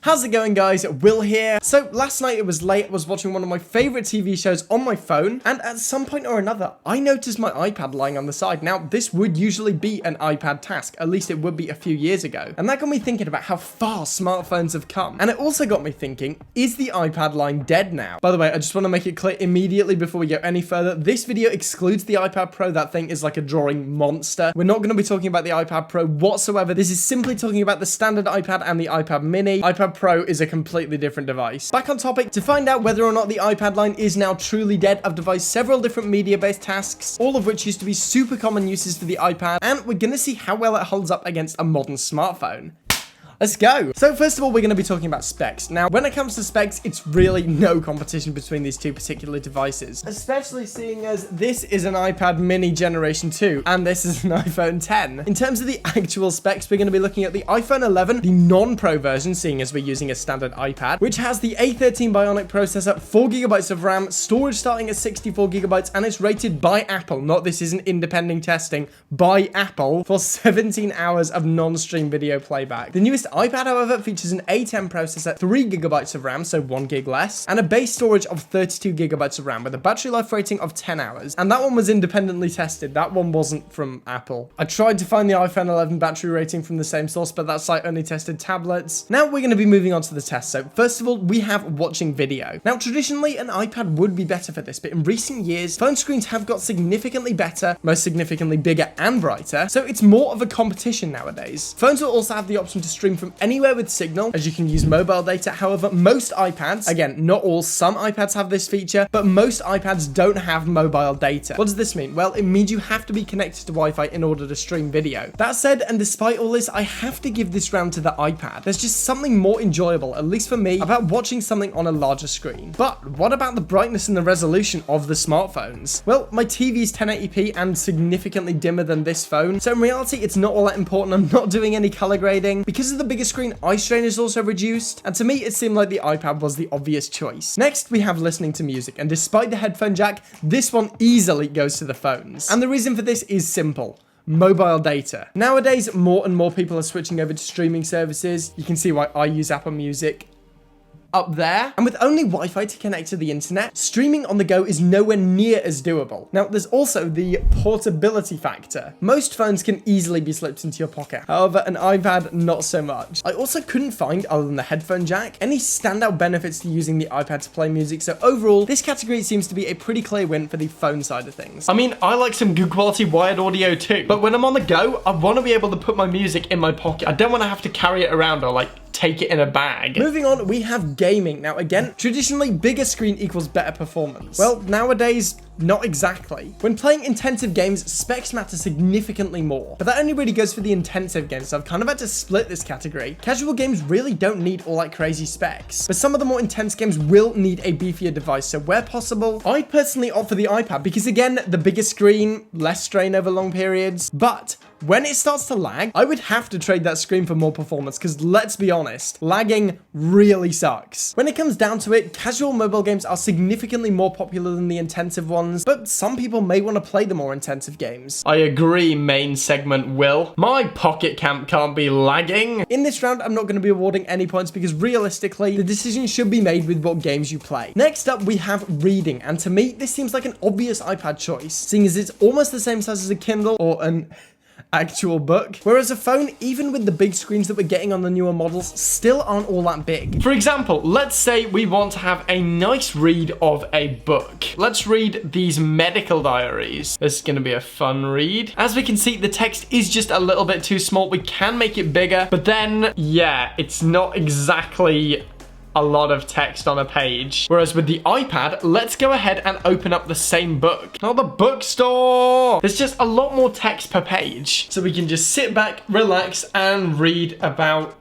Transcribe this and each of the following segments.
How's it going, guys? Will here. So last night it was late, I was watching one of my favorite TV shows on my phone, and at some point or another I noticed my iPad lying on the side. Now this would usually be an iPad task, at least it would be a few years ago, and that got me thinking about how far smartphones have come. And it also got me thinking, is the iPad line dead now? By the way, I just want to make it clear immediately before we go any further, this video excludes the iPad Pro. That thing is like a drawing monster. We're not going to be talking about the iPad Pro whatsoever. This is simply talking about the standard iPad and the iPad mini. iPad Pro is a completely different device. Back on topic, to find out whether or not the iPad line is now truly dead, I've devised several different media-based tasks, all of which used to be super common uses for the iPad, and we're gonna see how well it holds up against a modern smartphone. Let's go. So first of all, we're going to be talking about specs. Now, when it comes to specs, it's really no competition between these two particular devices, especially seeing as this is an iPad mini generation 2 and this is an iPhone 10. In terms of the actual specs, we're going to be looking at the iPhone 11, the non-Pro version, seeing as we're using a standard iPad, which has the A13 Bionic processor, 4GB of RAM, storage starting at 64GB, and it's rated by Apple, not this isn't independent testing, by Apple, for 17 hours of non-stream video playback. The newest iPad, however, features an A10 processor, 3GB of RAM, so 1GB less, and a base storage of 32GB of RAM with a battery life rating of 10 hours. And that one was independently tested. That one wasn't from Apple. I tried to find the iPhone 11 battery rating from the same source, but that site only tested tablets. Now we're going to be moving on to the test. So first of all, we have watching video. Now, traditionally, an iPad would be better for this, but in recent years, phone screens have got significantly better, most significantly bigger and brighter, so it's more of a competition nowadays. Phones will also have the option to stream from anywhere with signal, as you can use mobile data. However, most iPads, again, not all, some iPads have this feature, but most iPads don't have mobile data. What does this mean? Well, it means you have to be connected to Wi-Fi in order to stream video. That said, and despite all this, I have to give this round to the iPad. There's just something more enjoyable, at least for me, about watching something on a larger screen. But what about the brightness and the resolution of the smartphones? Well, my TV is 1080p and significantly dimmer than this phone, so in reality, it's not all that important. I'm not doing any color grading. Because of the bigger screen, eye strain is also reduced, and to me it seemed like the iPad was the obvious choice. Next, we have listening to music, and despite the headphone jack, this one easily goes to the phones. And the reason for this is simple: mobile data. Nowadays, more and more people are switching over to streaming services. You can see why I use Apple Music up there. And with only Wi-Fi to connect to the internet, streaming on the go is nowhere near as doable. Now, there's also the portability factor. Most phones can easily be slipped into your pocket. However, an iPad, not so much. I also couldn't find, other than the headphone jack, any standout benefits to using the iPad to play music. So overall, this category seems to be a pretty clear win for the phone side of things. I mean, I like some good quality wired audio too, but when I'm on the go, I want to be able to put my music in my pocket. I don't want to have to carry it around or like take it in a bag. Moving on, we have gaming. Now again, traditionally bigger screen equals better performance. Well, nowadays, not exactly. When playing intensive games, specs matter significantly more, but that only really goes for the intensive games, so I've kind of had to split this category. Casual games really don't need all that crazy specs, but some of the more intense games will need a beefier device, so where possible, I personally opt for the iPad because again, the bigger screen, less strain over long periods, but when it starts to lag, I would have to trade that screen for more performance because let's be honest, lagging really sucks. When it comes down to it, casual mobile games are significantly more popular than the intensive ones, but some people may want to play the more intensive games. I agree, main segment Will. My Pocket Camp can't be lagging. In this round, I'm not going to be awarding any points because realistically, the decision should be made with what games you play. Next up, we have reading, and to me, this seems like an obvious iPad choice, seeing as it's almost the same size as a Kindle or an actual book, whereas a phone, even with the big screens that we're getting on the newer models, still aren't all that big. For example, let's say we want to have a nice read of a book. Let's read these medical diaries. This is going to be a fun read. As we can see, the text is just a little bit too small. We can make it bigger, but then, yeah, it's not exactly a lot of text on a page. Whereas with the iPad, let's go ahead and open up the same book. Not the bookstore! There's just a lot more text per page. So we can just sit back, relax, and read about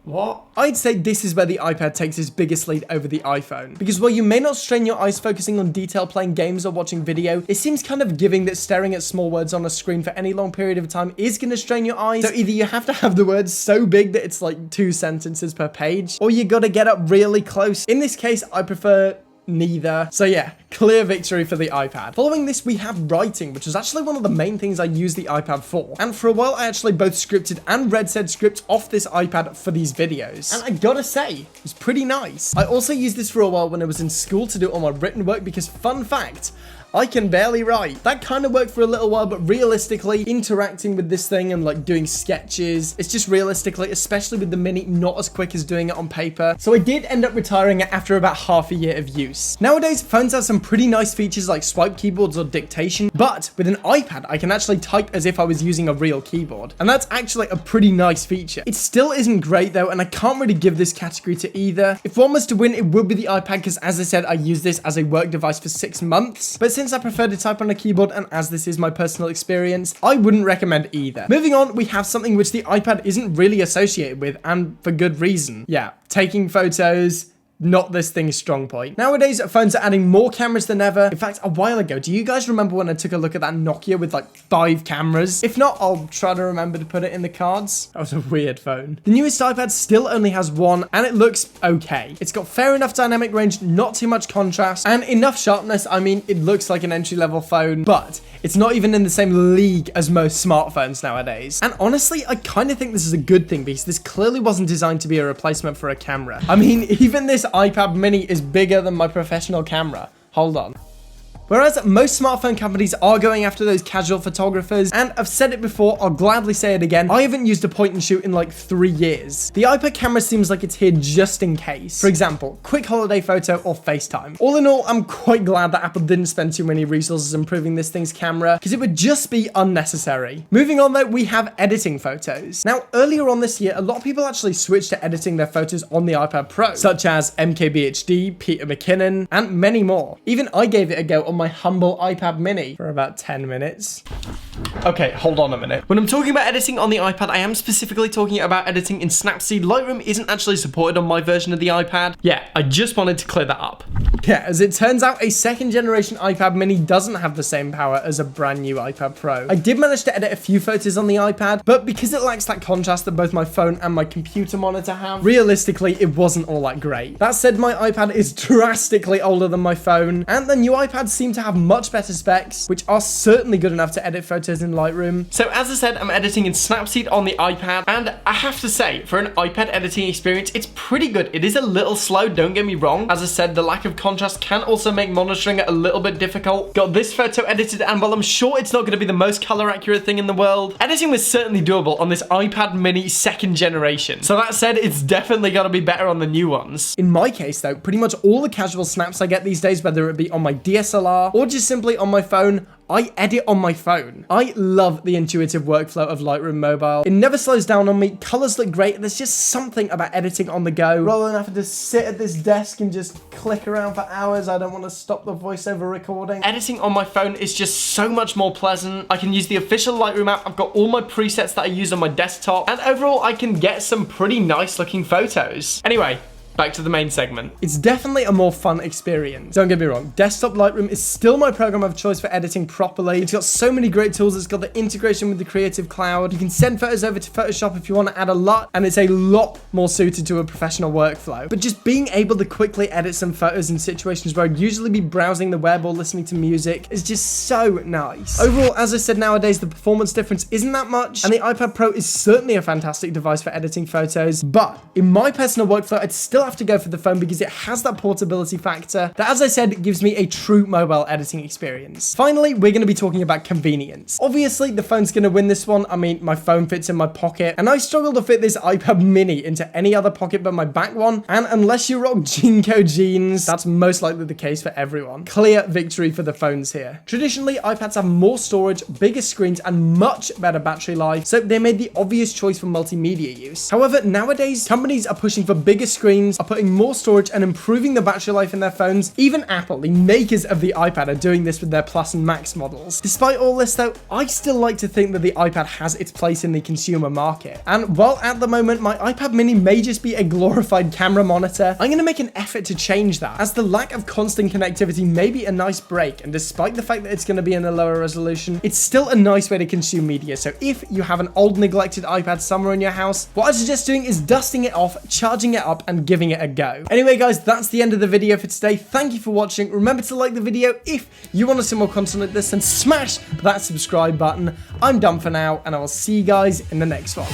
what? I'd say this is where the iPad takes its biggest lead over the iPhone. Because while you may not strain your eyes focusing on detail playing games or watching video, it seems kind of giving that staring at small words on a screen for any long period of time is going to strain your eyes. So either you have to have the words so big that it's like 2 sentences per page, or you gotta get up really close. In this case, I prefer neither. So yeah, clear victory for the iPad. Following this, we have writing, which was actually one of the main things I used the iPad for. And for a while, I actually both scripted and read said scripts off this iPad for these videos. And I gotta say, it was pretty nice. I also used this for a while when I was in school to do all my written work because, fun fact, I can barely write. That kind of worked for a little while, but realistically, interacting with this thing and like doing sketches, it's just realistically, especially with the Mini, not as quick as doing it on paper. So I did end up retiring it after about half a year of use. Nowadays, phones have some pretty nice features like swipe keyboards or dictation, but with an iPad, I can actually type as if I was using a real keyboard. And that's actually a pretty nice feature. It still isn't great though, and I can't really give this category to either. If one was to win, it would be the iPad because, as I said, I used this as a work device for 6 months. But since I prefer to type on a keyboard, and as this is my personal experience, I wouldn't recommend either. Moving on, we have something which the iPad isn't really associated with, and for good reason. Yeah, taking photos. Not this thing's strong point. Nowadays, phones are adding more cameras than ever. In fact, a while ago, do you guys remember when I took a look at that Nokia with like 5 cameras? If not, I'll try to remember to put it in the cards. That was a weird phone. The newest iPad still only has 1, and it looks okay. It's got fair enough dynamic range, not too much contrast, and enough sharpness. I mean, it looks like an entry-level phone, but it's not even in the same league as most smartphones nowadays. And honestly, I kind of think this is a good thing because this clearly wasn't designed to be a replacement for a camera. I mean, even this iPad mini is bigger than my professional camera. Hold on. Whereas most smartphone companies are going after those casual photographers, and I've said it before, I'll gladly say it again, I haven't used a point and shoot in like 3 years. The iPad camera seems like it's here just in case. For example, quick holiday photo or FaceTime. All in all, I'm quite glad that Apple didn't spend too many resources improving this thing's camera, because it would just be unnecessary. Moving on though, we have editing photos. Now, earlier on this year, a lot of people actually switched to editing their photos on the iPad Pro, such as MKBHD, Peter McKinnon, and many more. Even I gave it a go on my humble iPad mini for about 10 minutes. Okay, hold on a minute. When I'm talking about editing on the iPad, I am specifically talking about editing in Snapseed. Lightroom isn't actually supported on my version of the iPad. Yeah, I just wanted to clear that up. Yeah, as it turns out, a 2nd generation iPad mini doesn't have the same power as a brand new iPad Pro. I did manage to edit a few photos on the iPad, but because it lacks that contrast that both my phone and my computer monitor have, realistically, it wasn't all that great. That said, my iPad is drastically older than my phone, and the new iPads seem to have much better specs, which are certainly good enough to edit photos in Lightroom. So as I said, I'm editing in Snapseed on the iPad, and I have to say, for an iPad editing experience, it's pretty good. It is a little slow, don't get me wrong. As I said, the lack of contrast can also make monitoring it a little bit difficult. Got this photo edited, and while I'm sure it's not going to be the most color accurate thing in the world, editing was certainly doable on this iPad mini 2nd generation. So that said, it's definitely got to be better on the new ones. In my case though, pretty much all the casual snaps I get these days, whether it be on my DSLR or just simply on my phone, I edit on my phone. I love the intuitive workflow of Lightroom Mobile. It never slows down on me. Colors look great. There's just something about editing on the go, rather than having to sit at this desk and just click around for hours. I don't want to stop the voiceover recording. Editing on my phone is just so much more pleasant. I can use the official Lightroom app. I've got all my presets that I use on my desktop, and overall I can get some pretty nice looking photos. Anyway, back to the main segment. It's definitely a more fun experience. Don't get me wrong, desktop Lightroom is still my program of choice for editing properly. It's got so many great tools. It's got the integration with the Creative Cloud. You can send photos over to Photoshop if you want to add a lot, and it's a lot more suited to a professional workflow. But just being able to quickly edit some photos in situations where I'd usually be browsing the web or listening to music is just so nice. Overall, as I said, nowadays the performance difference isn't that much, and the iPad Pro is certainly a fantastic device for editing photos, but in my personal workflow, I'd still have to go for the phone because it has that portability factor that, as I said, gives me a true mobile editing experience. Finally, we're going to be talking about convenience. Obviously, the phone's going to win this one. I mean, my phone fits in my pocket, and I struggle to fit this iPad mini into any other pocket but my back one, and unless you rock Jinko jeans, that's most likely the case for everyone. Clear victory for the phones here. Traditionally, iPads have more storage, bigger screens, and much better battery life, so they made the obvious choice for multimedia use. However, nowadays, companies are pushing for bigger screens, are putting more storage and improving the battery life in their phones. Even Apple, the makers of the iPad, are doing this with their Plus and Max models. Despite all this though, I still like to think that the iPad has its place in the consumer market. And while at the moment my iPad mini may just be a glorified camera monitor, I'm going to make an effort to change that, as the lack of constant connectivity may be a nice break, and despite the fact that it's going to be in a lower resolution, it's still a nice way to consume media. So if you have an old neglected iPad somewhere in your house, what I suggest doing is dusting it off, charging it up, and giving giving it a go. Anyway, guys, that's the end of the video for today. Thank you for watching. Remember to like the video if you want to see more content like this, and smash that subscribe button. I'm done for now, and I will see you guys in the next one.